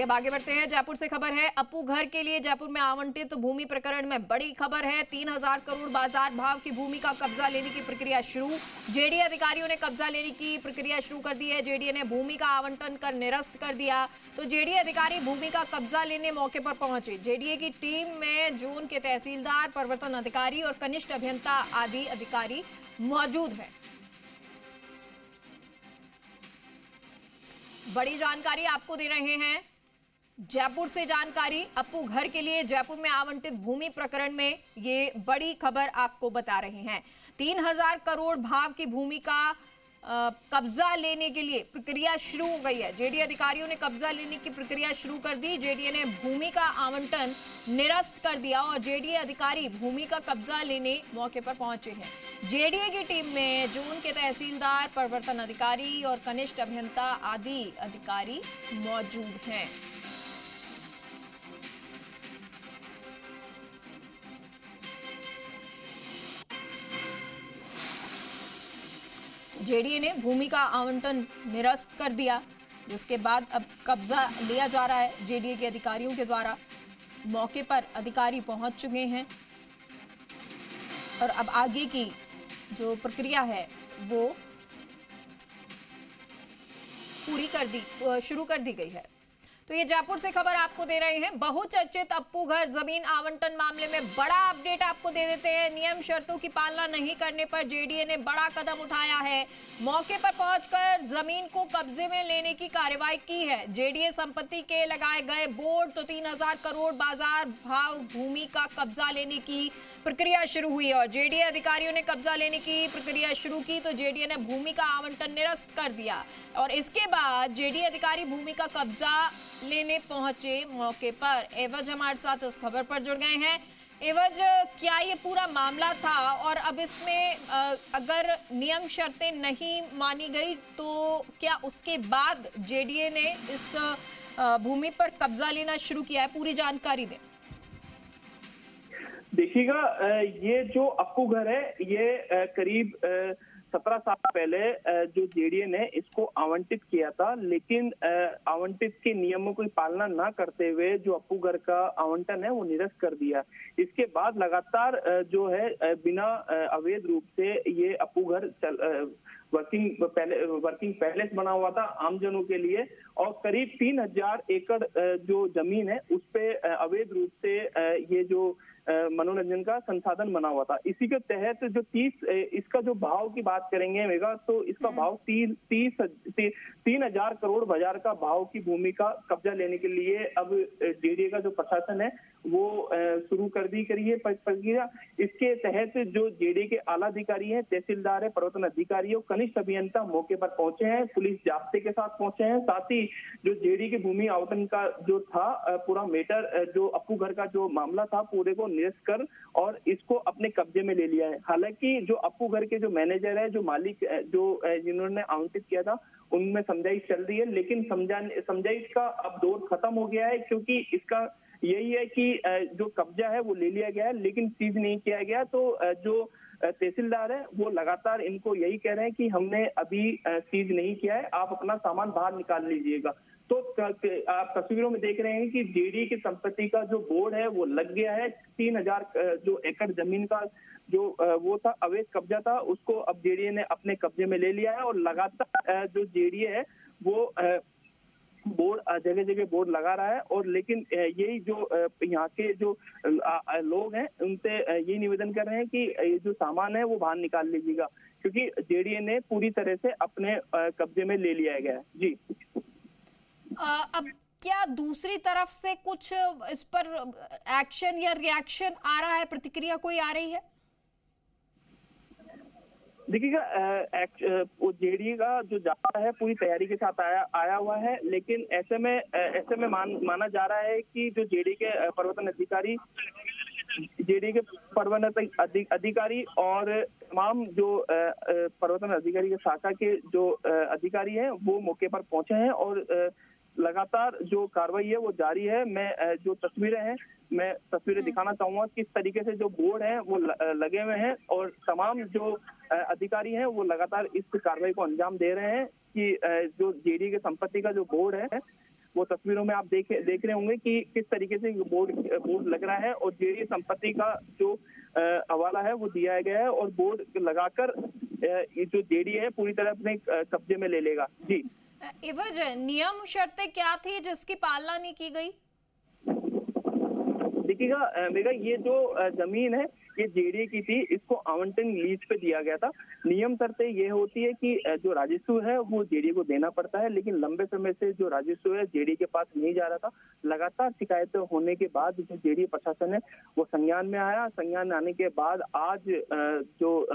अब आगे बढ़ते हैं। जयपुर से खबर है, अप्पू घर के लिए जयपुर में आवंटित भूमि प्रकरण में बड़ी खबर है। 3000 करोड़ बाजार भाव की भूमि का कब्जा लेने की प्रक्रिया शुरू। जेडीए अधिकारियों ने कब्जा लेने की प्रक्रिया शुरू कर दी है। जेडीए ने भूमि का आवंटन कर निरस्त कर दिया। तो जेडीए अधिकारी भूमि का कब्जा लेने मौके पर पहुंचे। जेडीए की टीम में जोन के तहसीलदार, प्रवर्तन अधिकारी और कनिष्ठ अभियंता आदि अधिकारी मौजूद हैं। बड़ी जानकारी आपको दे रहे हैं जयपुर से जानकारी। अप्पू घर के लिए जयपुर में आवंटित भूमि प्रकरण में ये बड़ी खबर आपको बता रहे हैं। 3000 करोड़ भाव की भूमि का कब्जा लेने के लिए प्रक्रिया शुरू हो गई है। जेडीए अधिकारियों ने कब्जा लेने की प्रक्रिया शुरू कर दी। जेडीए ने भूमि का आवंटन निरस्त कर दिया और जेडीए अधिकारी भूमि का कब्जा लेने मौके पर पहुंचे हैं। जेडीए की टीम में जोन के तहसीलदार, प्रवर्तन अधिकारी और कनिष्ठ अभियंता आदि अधिकारी मौजूद हैं। जेडीए ने भूमि का आवंटन निरस्त कर दिया, जिसके बाद अब कब्जा लिया जा रहा है जेडीए के अधिकारियों के द्वारा। मौके पर अधिकारी पहुंच चुके हैं और अब आगे की जो प्रक्रिया है वो शुरू कर दी गई है। तो ये जयपुर से खबर आपको दे रहे हैं। बहुचर्चित अप्पू घर जमीन आवंटन मामले में बड़ा अपडेट आपको दे देते हैं। नियम शर्तों की पालना नहीं करने पर जेडीए ने बड़ा कदम उठाया है। मौके पर पहुंचकर जमीन को कब्जे में लेने की कार्रवाई की है। जेडीए संपत्ति के लगाए गए बोर्ड तो 3000 करोड़ बाजार भाव भूमि का कब्जा लेने की प्रक्रिया शुरू हुई और जेडीए अधिकारियों ने कब्जा लेने की प्रक्रिया शुरू की। तो जेडीए ने भूमि का आवंटन निरस्त कर दिया और इसके बाद जेडीए अधिकारी भूमि का कब्जा लेने पहुंचे मौके पर। एवज हमारे साथ इस खबर पर जुड़ गए हैं। एवज, क्या ये पूरा मामला था और अब इसमें अगर नियम शर्तें नहीं मानी गई तो क्या उसके बाद जेडीए ने इस भूमि पर कब्जा लेना शुरू किया है? पूरी जानकारी दें। देखिएगा, ये जो अप्पू घर है ये करीब 17 साल पहले जो जेडीए ने इसको आवंटित किया था, लेकिन आवंटित के नियमों की पालना ना करते हुए जो अप्पू घर का आवंटन है वो निरस्त कर दिया। इसके बाद लगातार जो है बिना अवैध रूप से ये अप्पू घर वर्किंग पैलेस बना हुआ था आमजनों के लिए और करीब 3000 एकड़ जो जमीन है उस पे अवैध रूप से ये जो मनोरंजन का संसाधन बना हुआ था। इसी के तहत जो इसका जो भाव की बात करेंगे मेगा, तो इसका भाव 3000 करोड़ बाजार का भाव की भूमि का कब्जा लेने के लिए अब जेडीए का जो प्रशासन है वो शुरू कर दी है प्रक्रिया। इसके तहत जो जेडीए के आला अधिकारी हैं, तहसीलदार है, प्रवर्तन अधिकारी और कनिष्ठ अभियंता मौके पर पहुंचे हैं, पुलिस जाब्ते के साथ पहुंचे हैं। साथ ही जो जेडीए की भूमि आवंटन का जो था पूरा मैटर, जो अप्पू घर का जो मामला था, पूरे को निरस्त कर और इसको अपने कब्जे में ले लिया है। हालांकि जो अप्पू घर के जो मैनेजर है, जो मालिक, जो जिन्होंने आवंटित किया था, उनमें समझाइश चल रही है, लेकिन समझाइश का अब दौर खत्म हो गया है, क्योंकि इसका यही है कि जो कब्जा है वो ले लिया गया है लेकिन सीज नहीं किया गया। तो जो तहसीलदार है वो लगातार इनको यही कह रहे हैं कि हमने अभी सीज नहीं किया है, आप अपना सामान बाहर निकाल लीजिएगा। तो आप तस्वीरों में देख रहे हैं कि जेडीए की संपत्ति का जो बोर्ड है वो लग गया है। 3000 जो एकड़ जमीन का जो वो था, अवैध कब्जा था, उसको अब जेडीए ने अपने कब्जे में ले लिया है और लगातार जो जेडीए है वो बोर्ड जगह जगह बोर्ड लगा रहा है। और लेकिन यही जो यहाँ के जो लोग हैं उनसे यही निवेदन कर रहे हैं कि ये जो सामान है वो बाहर निकाल लीजिएगा, क्योंकि जेडीए ने पूरी तरह से अपने कब्जे में ले लिया गया है। जी, अब क्या दूसरी तरफ से कुछ इस पर एक्शन या रिएक्शन आ रहा है, प्रतिक्रिया कोई आ रही है? देखिएगा, जेडीए का जो जाता है पूरी तैयारी के साथ आया हुआ है, लेकिन ऐसे में माना जा रहा है कि जो जेडीए के प्रवर्तन अधिकारी और तमाम जो प्रवर्तन अधिकारी के शाखा के जो अधिकारी हैं वो मौके पर पहुंचे हैं और लगातार जो कार्रवाई है वो जारी है। मैं जो तस्वीरें दिखाना चाहूंगा, किस तरीके से जो बोर्ड हैं वो लगे हुए हैं और तमाम जो अधिकारी हैं वो लगातार इस कार्रवाई को अंजाम दे रहे हैं कि जो जेडीए की संपत्ति का जो बोर्ड है वो तस्वीरों में आप देख रहे होंगे कि किस तरीके से बोर्ड लग रहा है और जेडीए संपत्ति का जो हवाला है वो दिया गया है और बोर्ड लगाकर ये जो जेडीए है पूरी तरह अपने कब्जे में ले लेगा। जी एवज नियम शर्तें क्या थी जिसकी पालना नहीं की गई? देखिएगा मेरा ये जो जमीन है ये जेडीए की थी, इसको आवंटन लीज पे दिया गया था। नियम शर्तें ये होती है कि जो राजस्व है वो जेडीए को देना पड़ता है, लेकिन लंबे समय से जो राजस्व है जेडीए के पास नहीं जा रहा था। लगातार शिकायतें होने के बाद जो जेडीए प्रशासन है वो संज्ञान में आया। संज्ञान में आने के बाद आज जो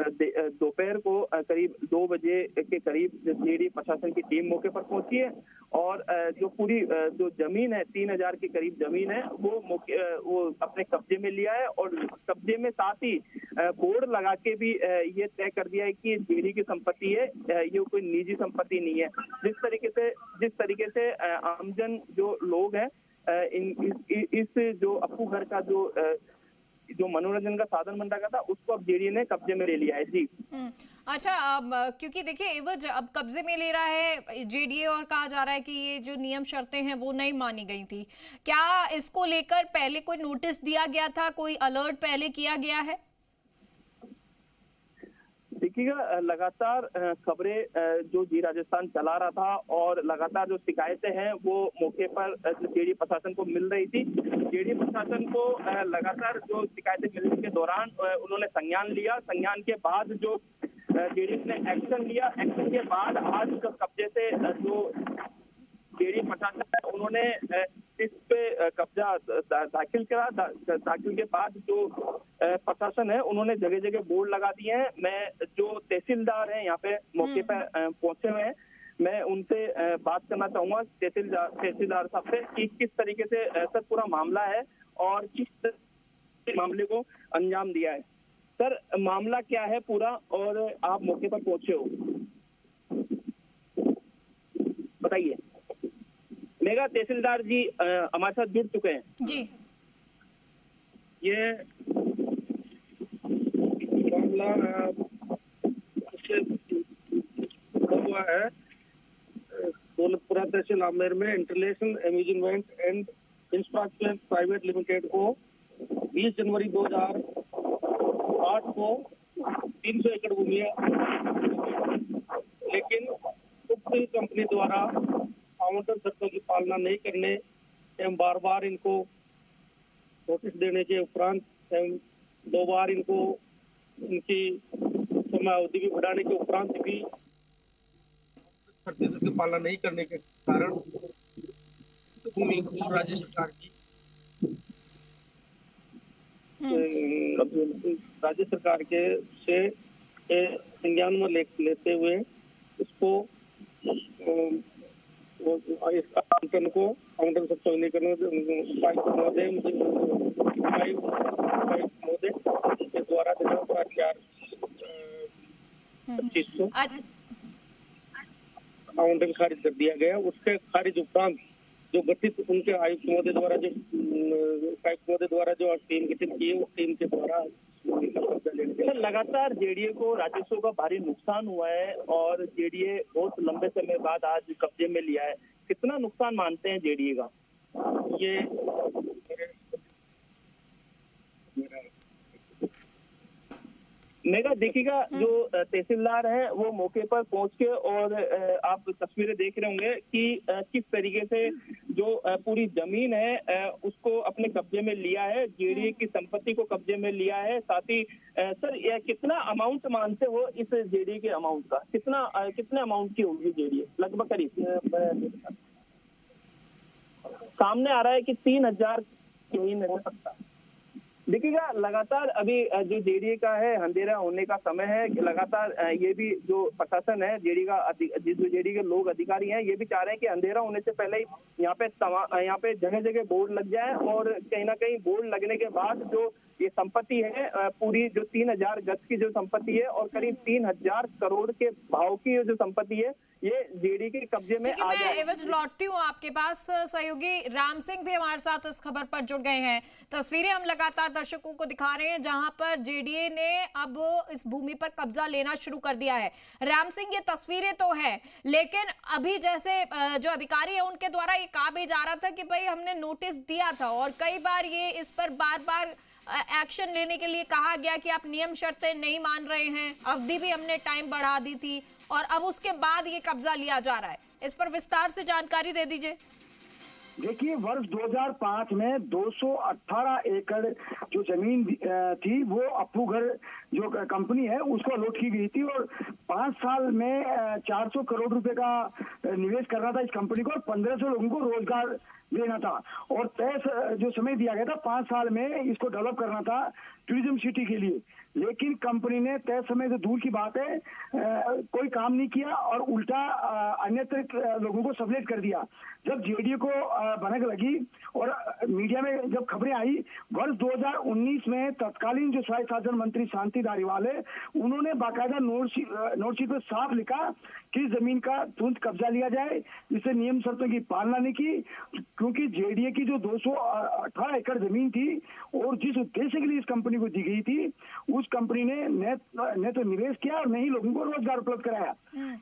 दोपहर को करीब 2 बजे के करीब जेडीए प्रशासन की टीम मौके पर पहुंची है और जो पूरी जो जमीन है 3000 के करीब जमीन है वो अपने कब्जे में लिया है और कब्जे में साथ ही बोर्ड लगा के भी ये तय कर दिया है कि ये जेडीए की संपत्ति है, ये कोई निजी संपत्ति नहीं है। जिस तरीके से आमजन जो लोग हैं इस जो अप्पू घर का जो मनोरंजन का साधन बन रखा था उसको अब जेडीए ने कब्जे में ले लिया है। जी अच्छा, अब क्योंकि देखिए एवज अब कब्जे में ले रहा है जेडीए और कहा जा रहा है कि ये जो नियम शर्तें हैं वो नहीं मानी गई थी, क्या इसको लेकर पहले कोई नोटिस दिया गया था, कोई अलर्ट पहले किया गया है? देखिएगा लगातार खबरें जो जी राजस्थान चला रहा था और लगातार जो शिकायतें हैं वो मौके पर जेडीए प्रशासन को मिल रही थी। जेडीए प्रशासन को लगातार जो शिकायतें मिलने के दौरान उन्होंने संज्ञान लिया। संज्ञान के बाद जो जेडीए ने एक्शन लिया, एक्शन के बाद आज कब्जे से जो जेडीए प्रशासन है उन्होंने इस पे कब्जा दाखिल करा। दाखिल के बाद जो प्रशासन है उन्होंने जगह जगह बोर्ड लगा दिए हैं। मैं जो तहसीलदार हैं यहाँ पे मौके पर पहुंचे हुए हैं, मैं उनसे बात करना चाहूंगा तहसीलदार साहब से कि किस तरीके से सर पूरा मामला है और किस मामले को अंजाम दिया है। सर मामला क्या है पूरा और आप मौके पर पहुंचे हो, बताइए। मेगा तहसीलदार जी हमारे साथ जुड़ चुके हैं जी। ये मामला हुआ है दौलतपुरा तहसील आमेर में international amusement and infrastructure private limited को 20 जनवरी 2008 को 300 एकड़ भूमि है, लेकिन उक्त कंपनी द्वारा आवंटन शर्तों की पालना नहीं करने एवं बार बार इनको नोटिस देने के उपरांत एवं 2 बार इनको इनकी समय अवधि भी बढ़ाने के उपरांत भी शर्तों की पालना नहीं करने के कारण भूमि को राज्य सरकार की राज्य सरकार के से संज्ञान में लेते हुए इसको आवंटन शर्तों नहीं करने उपायुक्त महोदय के द्वारा दिनांक 4/25 को आवंटन खारिज कर दिया गया। उसके खारिज उपरांत जो गठित उनके आयुक्त महोदय द्वारा जो टीम गठित की है उस टीम के द्वारा लगातार जेडीए को राजस्व का भारी नुकसान हुआ है और जेडीए बहुत लंबे समय बाद आज कब्जे में लिया है। कितना नुकसान मानते हैं जेडीए का? ये मेगा देखिएगा जो तहसीलदार है वो मौके पर पहुंच के और आप तस्वीरें देख रहे होंगे कि किस तरीके से जो पूरी जमीन है उसको अपने कब्जे में लिया है, जेडीए की संपत्ति को कब्जे में लिया है। साथ ही सर ये कितना अमाउंट मानते हो इस जेडीए के अमाउंट का, कितने अमाउंट की होगी जेडीए लगभग? करीब सामने आ रहा है कि 3000 जमीन हो सकता। देखिएगा लगातार अभी जो जेडीए का है अंधेरा होने का समय है। लगातार ये भी जो प्रशासन है जेडीए का जो जेडीए के लोग अधिकारी हैं ये भी चाह रहे हैं कि अंधेरा होने से पहले ही यहाँ पे जगह जगह बोर्ड लग जाए और कहीं ना कहीं बोर्ड लगने के बाद जो ये संपत्ति है पूरी जो 3000 गज की जो संपत्ति है और करीब 3000 करोड़ के भाव की जो संपत्ति है ये जेडीए के कब्जे में आ जाए। एवज लौटती हूँ आपके पास। सहयोगी राम सिंह भी हमारे साथ इस खबर पर जुड़ गए हैं। तस्वीरें हम लगातार दर्शकों को दिखा रहे हैं जहां पर जेडीए ने अब इस भूमि पर कब्जा लेना शुरू कर दिया है। राम सिंह, ये तस्वीरें तो है, लेकिन अभी जैसे जो अधिकारी है उनके द्वारा ये कहा भी जा रहा था कि भाई हमने नोटिस दिया था और कई बार ये इस पर बार बार एक्शन लेने के लिए कहा गया कि आप नियम शर्तें नहीं मान रहे हैं, अवधि भी हमने टाइम बढ़ा दी थी और अब उसके बाद ये कब्जा लिया जा रहा है। इस पर विस्तार से जानकारी दे दीजिए। देखिए, वर्ष 2005 में 218 एकड़ जो जमीन थी वो अप्पू घर जो कंपनी है उसको अलॉट की गई थी और 5 साल में 400 करोड़ रुपए का निवेश करना था इस कंपनी को और 1500 लोगों को रोजगार देना था और तय जो समय दिया गया था 5 साल में इसको डेवलप करना था टूरिज्म सिटी के लिए। लेकिन कंपनी ने तय समय से दूर की बात है कोई काम नहीं किया और उल्टा अन्यत्र लोगों को सबलेट कर दिया। जब जेडीए को भनक लगी और मीडिया में जब खबरें आई, वर्ष 2019 में तत्कालीन जो स्वायत्त शासन मंत्री शांति धारीवाल है उन्होंने बाकायदा नोटशीट पर साफ लिखा कि जमीन का तुरंत कब्जा लिया जाए, इससे नियम शर्तों की पालना नहीं की, क्योंकि जेडीए की जो 218 एकड़ जमीन थी और जिस उद्देश्य के लिए इस कंपनी को दी गई थी उस कंपनी ने न तो निवेश किया और न ही लोगों को रोजगार उपलब्ध कराया।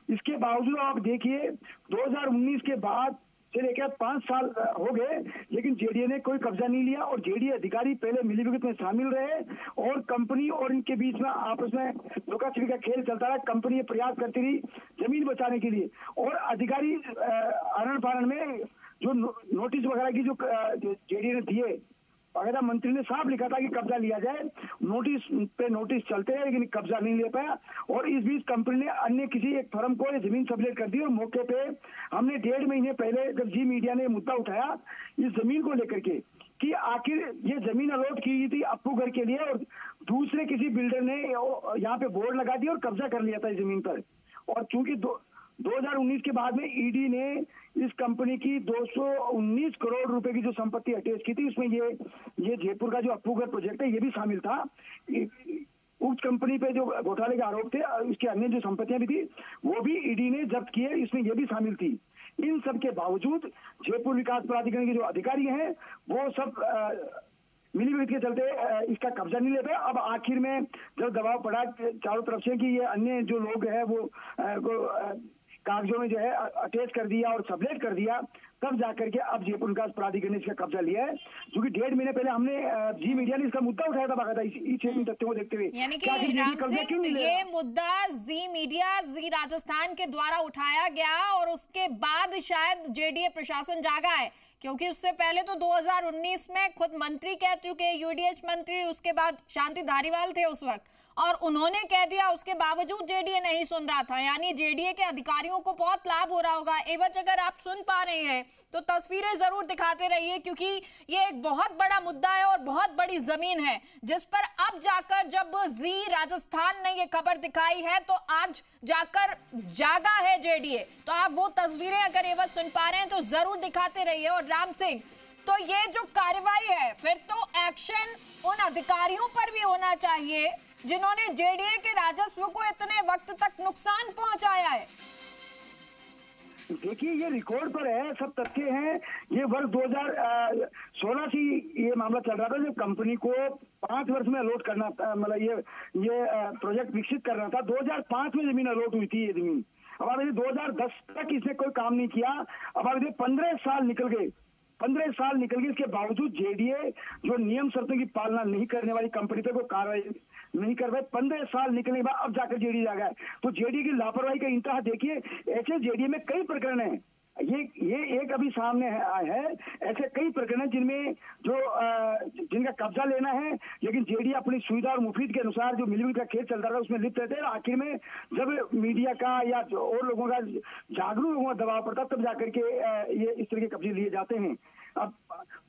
इसके बावजूद आप देखिए 2019 के बाद से लेकर 5 साल हो गए लेकिन जेडीए ने कोई कब्जा नहीं लिया और जेडीए अधिकारी पहले मिलीभगत में शामिल रहे और कंपनी और इनके बीच में आपस में लुका छिपी का खेल चलता रहा। कंपनी ये प्रयास करती रही जमीन बचाने के लिए और अधिकारी आनन फानन में जो नोटिस वगैरह की जो जेडीए ने दिए, बाकायदा मंत्री ने साफ लिखा था कि कब्जा लिया जाए, नोटिस पे नोटिस चलते हैं लेकिन कब्जा नहीं ले पाया और इस बीच कंपनी ने अन्य किसी एक फर्म को जमीन सबलेट कर दी और मौके पे हमने 1.5 महीने पहले जब जी मीडिया ने मुद्दा उठाया इस जमीन को लेकर के कि आखिर ये जमीन अलॉट की गई थी अप्पू घर के लिए और दूसरे किसी बिल्डर ने यहाँ पे बोर्ड लगा दिया और कब्जा कर लिया था इस जमीन पर। और चूंकि 2019 के बाद में ईडी ने इस कंपनी की 219 करोड़ रुपए की जो संपत्ति अटैच की थी उसमें ये जयपुर का जो अप्पू घर प्रोजेक्ट है ये भी शामिल था। उक्त कंपनी पे जो घोटाले के आरोप थे उसकी अन्य जो संपत्तियां भी थी वो भी ईडी ने जब्त किए, इसमें ये भी शामिल थी। इन सब के बावजूद जयपुर विकास प्राधिकरण के जो अधिकारी हैं वो सब मिलीभगत के चलते इसका कब्जा नहीं ले पाए। अब आखिर में जब दबाव पड़ा चारों तरफ से कि ये अन्य जो लोग हैं वो कागजों में जो है अटैच कर दिया और सबलेट कर दिया, तब जाकर के अब जयपुर विकास प्राधिकरण ने इसका कब्जा लिया है। क्योंकि 1.5 महीने पहले हमने जी मीडिया ने इसका मुद्दा उठाया था बाकायदा इन तथ्यों को देखते हुए। यानी कि राम सिंह ये मुद्दा जी मीडिया जी राजस्थान के द्वारा उठाया गया और उसके बाद शायद जेडीए प्रशासन जागा है, क्योंकि उससे पहले तो 2019 में खुद मंत्री कह चुके, यूडीएच मंत्री, उसके बाद शांति धारीवाल थे उस वक्त और उन्होंने कह दिया, उसके बावजूद जेडीए नहीं सुन रहा था। यानी जेडीए के अधिकारियों को बहुत लाभ हो रहा होगा। एवज अगर आप सुन पा रहे हैं तो तस्वीरें जरूर दिखाते रहिए, क्योंकि ये एक बहुत बड़ा मुद्दा है और बहुत बड़ी जमीन है जिस पर अब जाकर जब जी राजस्थान ने ये खबर दिखाई है तो आज जाकर जागा है जेडीए। तो आप वो तस्वीरें अगर एवज सुन पा रहे हैं तो जरूर दिखाते रहिए। और राम सिंह, तो ये जो कार्रवाई है फिर तो एक्शन उन अधिकारियों पर भी होना चाहिए जिन्होंने जेडीए के राजस्व को इतने वक्त तक नुकसान पहुंचाया है। देखिए, ये रिकॉर्ड पर है, सब तथ्य हैं। ये वर्ष 2016 से ये मामला चल रहा था जब कंपनी को 5 वर्ष में अलॉट करना था, मतलब ये प्रोजेक्ट विकसित करना था। 2005 में जमीन अलॉट हुई थी ये जमीन। अब आप 2010 तक इसने कोई काम नहीं किया। अब आप 15 साल निकल गए, 15 साल निकल गए, इसके बावजूद जेडीए जो नियम शर्तों की पालना नहीं करने वाली कंपनी पे कोई कार्रवाई नहीं कर रहे। 15 साल निकलने के बाद अब जाकर जेडीए जागा है। तो जेडीए की लापरवाही का इंतहा देखिए। ऐसे जेडीए में कई प्रकरण हैं, ये एक अभी सामने है ऐसे कई प्रकरण जिनमें जिनका कब्जा लेना है, लेकिन जेडीए अपनी सुविधा और मुफीद के अनुसार जो मिलीभगत का खेल चलता रहा उसमें लिप्त रहते हैं। आखिर में जब मीडिया का या और लोगों का जागरूक लोगों का दबाव पड़ता तब जाकर के ये इस तरह के कब्जे लिए जाते हैं। अब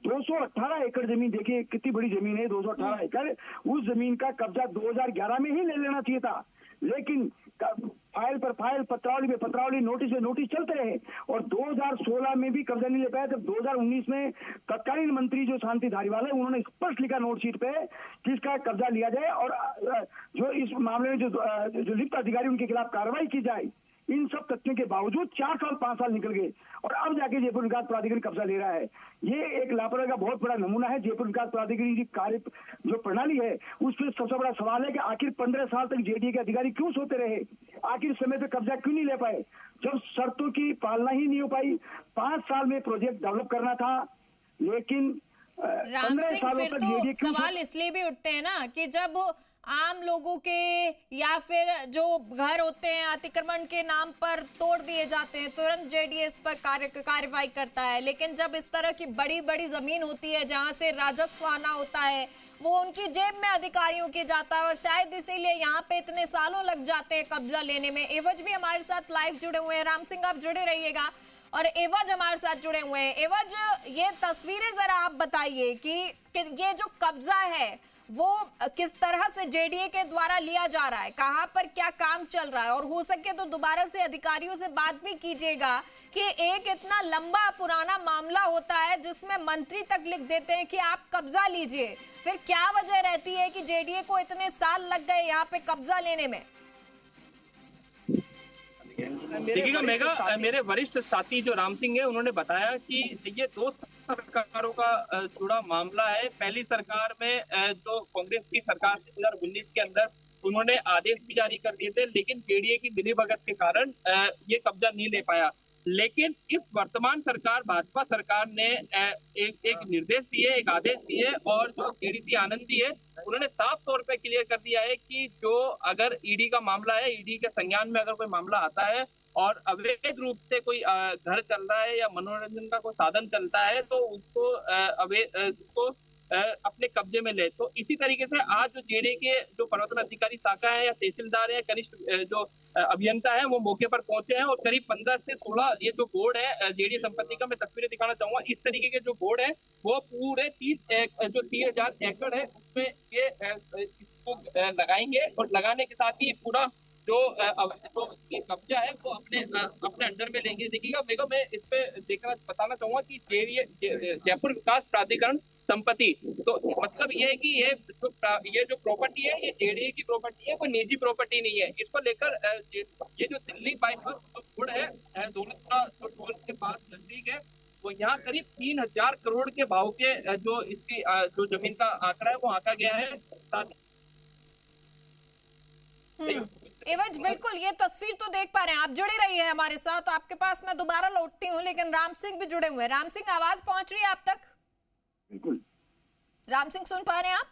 218 एकड़ जमीन देखिए कितनी बड़ी जमीन है, 218 एकड़। उस जमीन का कब्जा 2011 में ही ले लेना चाहिए था, लेकिन फाइल पर फाइल, पत्रावली पे पत्रावली, नोटिस पे नोटिस चलते रहे और 2016 में भी कब्जा नहीं ले पाया। जब 2019 में तत्कालीन मंत्री जो शांति धारीवाल है उन्होंने स्पष्ट लिखा नोटशीट पे कि इसका कब्जा लिया जाए और जो इस मामले में जो लिप्त अधिकारी उनके खिलाफ कार्रवाई की जाए। इन सब तथ्यों के बावजूद 4 साल 5 साल निकल गए और अब जाके जयपुर विकास प्राधिकरण कब्जा ले रहा है। ये एक लापरवाही का बहुत बड़ा नमूना है। जयपुर विकास प्राधिकरण की कार्य जो प्रणाली है उस पर सबसे बड़ा सवाल है कि आखिर 15 साल तक जेडीए के अधिकारी क्यों सोते रहे, आखिर समय पे कब्जा क्यों नहीं ले पाए, जब शर्तों की पालना ही नहीं हो पाई। 5 साल में प्रोजेक्ट डेवलप करना था, लेकिन राम 15 सिंह, सालों फिर तक जेडीए तो सवाल इसलिए भी उठते हैं ना कि जब आम लोगों के या फिर जो घर होते हैं अतिक्रमण के नाम पर तोड़ दिए जाते हैं, तुरंत जेडीए इस पर कार्रवाई करता है, लेकिन जब इस तरह की बड़ी बड़ी जमीन होती है जहां से राजस्व आना होता है वो उनकी जेब में अधिकारियों के जाता है और शायद इसीलिए यहाँ पे इतने सालों लग जाते हैं कब्जा लेने में। एवज भी हमारे साथ लाइव जुड़े हुए हैं। राम सिंह, आप जुड़े रहिएगा। और एवज हमारे साथ जुड़े हुए हैं। एवज, ये तस्वीरें जरा आप बताइए कि ये जो कब्जा है वो किस तरह से जेडीए के द्वारा लिया जा रहा है, कहां पर क्या काम चल रहा है, और हो सके तो दोबारा से अधिकारियों से बात भी कीजिएगा कि एक इतना लंबा पुराना मामला होता है जिसमें मंत्री तक लिख देते हैं कि आप कब्जा लीजिए, फिर क्या वजह रहती है कि जेडीए को इतने साल लग गए यहाँ पे कब्जा लेने में? देखिएगा मेघा, मेरे वरिष्ठ साथी जो राम सिंह है उन्होंने बताया कि ये 2 सरकारों का जुड़ा मामला है। पहली सरकार में जो कांग्रेस की सरकार 2019 के अंदर उन्होंने आदेश भी जारी कर दिए थे, लेकिन जेडीए की मिलीभगत के कारण ये कब्जा नहीं ले पाया। लेकिन इस वर्तमान सरकार, भाजपा सरकार ने एक निर्देश दिए, एक आदेश दिए और जो एडीसी आनंद जी है उन्होंने साफ तौर पे क्लियर कर दिया है कि जो अगर ईडी का मामला है, ईडी के संज्ञान में अगर कोई मामला आता है और अवैध रूप से कोई घर चल रहा है या मनोरंजन का कोई साधन चलता है तो उसको अपने कब्जे में ले। तो इसी तरीके से आज जो जेडीए के जो प्रवर्तन अधिकारी शाखा है या तहसीलदार है, कनिष्ठ जो अभियंता है वो मौके पर पहुंचे हैं और करीब 15 से 16 ये जो बोर्ड है जेडीए संपत्ति का, मैं तस्वीरें दिखाना चाहूंगा। इस तरीके के जो बोर्ड है वो पूरे 30,000 एकड़ है उसमें ये इसको लगाएंगे और लगाने के साथ ही पूरा जो कब्जा है वो अपने अंडर में लेंगे। देखिएगा मेघा, मैं इस पे बताना चाहूंगा कि जयपुर विकास प्राधिकरण संपत्ति, तो मतलब ये है कि ये जो प्रॉपर्टी है ये जेडीए की प्रॉपर्टी है, कोई निजी प्रॉपर्टी नहीं है। इसको लेकर ये जो दिल्ली बाईपास रोड है दौलतपुरा टोल के पास नजदीक है, वो यहाँ करीब 3,000 करोड़ के भाव के जो इसकी जो जमीन का आंकड़ा है वो आंका गया है। एवज, बिल्कुल ये तस्वीर तो देख पा रहे हैं आप, जुड़े रहिए हमारे साथ। आपके पास मैं दोबारा लौटती हूँ, लेकिन राम सिंह भी जुड़े हुए हैं। राम सिंह, आवाज पहुंच रही है आप तक? बिल्कुल। राम सिंह, सुन पा रहे हैं आप?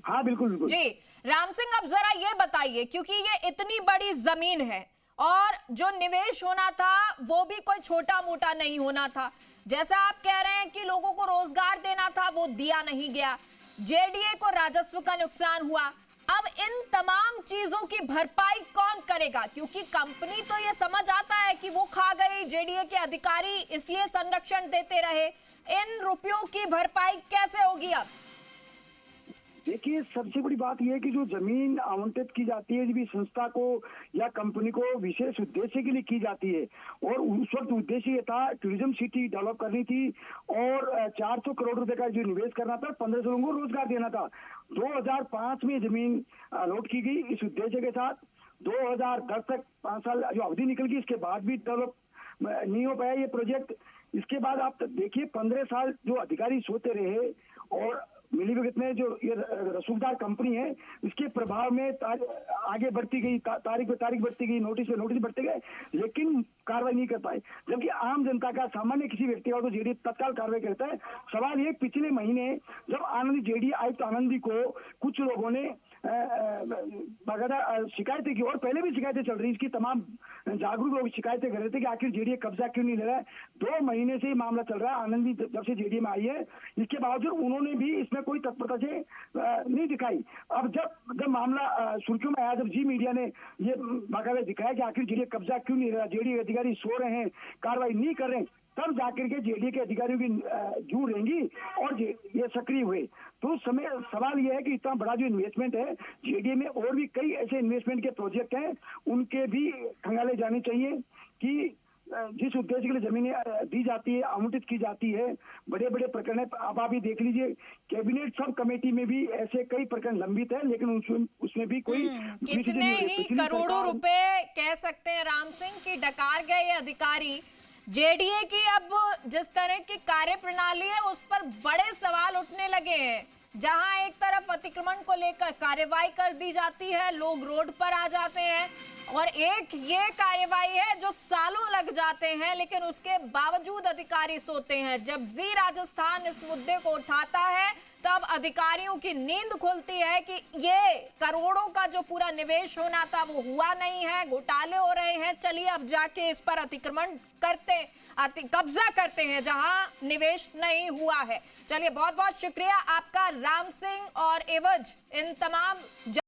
हाँ बिल्कुल बिल्कुल जी राम सिंह, अब जरा ये बताइए, क्योंकि ये इतनी बड़ी जमीन है और जो निवेश होना था वो भी कोई छोटा मोटा नहीं होना था। जैसा आप कह रहे हैं कि लोगों को रोजगार देना था वो दिया नहीं गया, जेडीए को राजस्व का नुकसान हुआ। अब इन तमाम चीजों की भरपाई कौन करेगा? क्योंकि कंपनी तो ये समझ आता है कि वो खा गई, जेडीए के अधिकारी इसलिए संरक्षण देते रहे। इन रुपयों की भरपाई कैसे होगी अब? देखिए, सबसे बड़ी बात यह है कि जो जमीन आवंटित की जाती है भी संस्था को या कंपनी को विशेष उद्देश्य के लिए की जाती है, और उस वक्त उद्देश्य ये था टूरिज्म सिटी डेवलप करनी थी और 400 करोड़ रुपए का जो निवेश करना था, 1500 लोगों को रोजगार देना था। 2005 में जमीन अलॉट की गई इस उद्देश्य के साथ। 2010 तक 5 साल जो अवधि निकल गई, इसके बाद भी डेवलप नहीं हो पाया ये प्रोजेक्ट। इसके बाद आप देखिए 15 साल जो अधिकारी सोते रहे और मिलीभगत में जो ये रसूखदार कंपनी है इसके प्रभाव में आगे बढ़ती गई, तारीख पे तारीख बढ़ती गई, नोटिस पे नोटिस बढ़ते गए, लेकिन कार्रवाई नहीं कर पाए। जबकि आम जनता का, सामान्य किसी व्यक्ति का तो जेडीए तत्काल कार्रवाई करता है। सवाल ये, पिछले महीने जब आनंदी जेडीए आयुक्त आनंदी को कुछ लोगों ने बाकायदा शिकायतें की, और पहले भी शिकायतें चल रही, इसकी तमाम जागरूक लोग शिकायतें कर रहे थे कि आखिर जेडीए कब्जा क्यों नहीं ले रहा है। 2 महीने से ये मामला चल रहा है, आनंदी जब से जेडीए में आई है, इसके बावजूद उन्होंने भी इसमें कोई तत्परता से नहीं दिखाई। अब जब मामला सुर्खियों में आया, जब जी मीडिया ने ये बाकायदा दिखाया कि आखिर जेडीए कब्जा क्यों नहीं ले रहा, जेडीए अधिकारी सो रहे हैं, कार्रवाई नहीं कर रहे हैं, तब जाकर के जेडीए के अधिकारियों की जू रहेंगी और ये सक्रिय हुए। तो सवाल यह है कि इतना बड़ा जो इन्वेस्टमेंट है जेडीए में, और भी कई ऐसे इन्वेस्टमेंट के प्रोजेक्ट हैं, उनके भी खंगाले जाने चाहिए कि जिस उद्देश्य के लिए जमीनें दी जाती है, आवंटित की जाती है, बड़े बड़े प्रकरण है। अब आप ही देख लीजिए, कैबिनेट सब कमेटी में भी ऐसे कई प्रकरण लंबित है, लेकिन उसमें भी कोई कितने ही करोड़ों रुपए कह सकते हैं राम सिंह की डकार गए ये अधिकारी। जेडीए की अब जिस तरह की कार्य प्रणाली है उस पर बड़े सवाल उठने लगे हैं, जहां एक तरफ अतिक्रमण को लेकर कार्रवाई कर दी जाती है, लोग रोड पर आ जाते हैं, और एक ये कार्रवाई है जो सालों लग जाते हैं, लेकिन उसके बावजूद अधिकारी सोते हैं। जब जी राजस्थान इस मुद्दे को उठाता है तब अधिकारियों की नींद खुलती है कि ये करोड़ों का जो पूरा निवेश होना था वो हुआ नहीं है, घोटाले हो रहे हैं, चलिए अब जाके इस पर अतिक्रमण करते कब्जा करते हैं जहां निवेश नहीं हुआ है। चलिए बहुत बहुत शुक्रिया आपका राम सिंह और एवज इन तमाम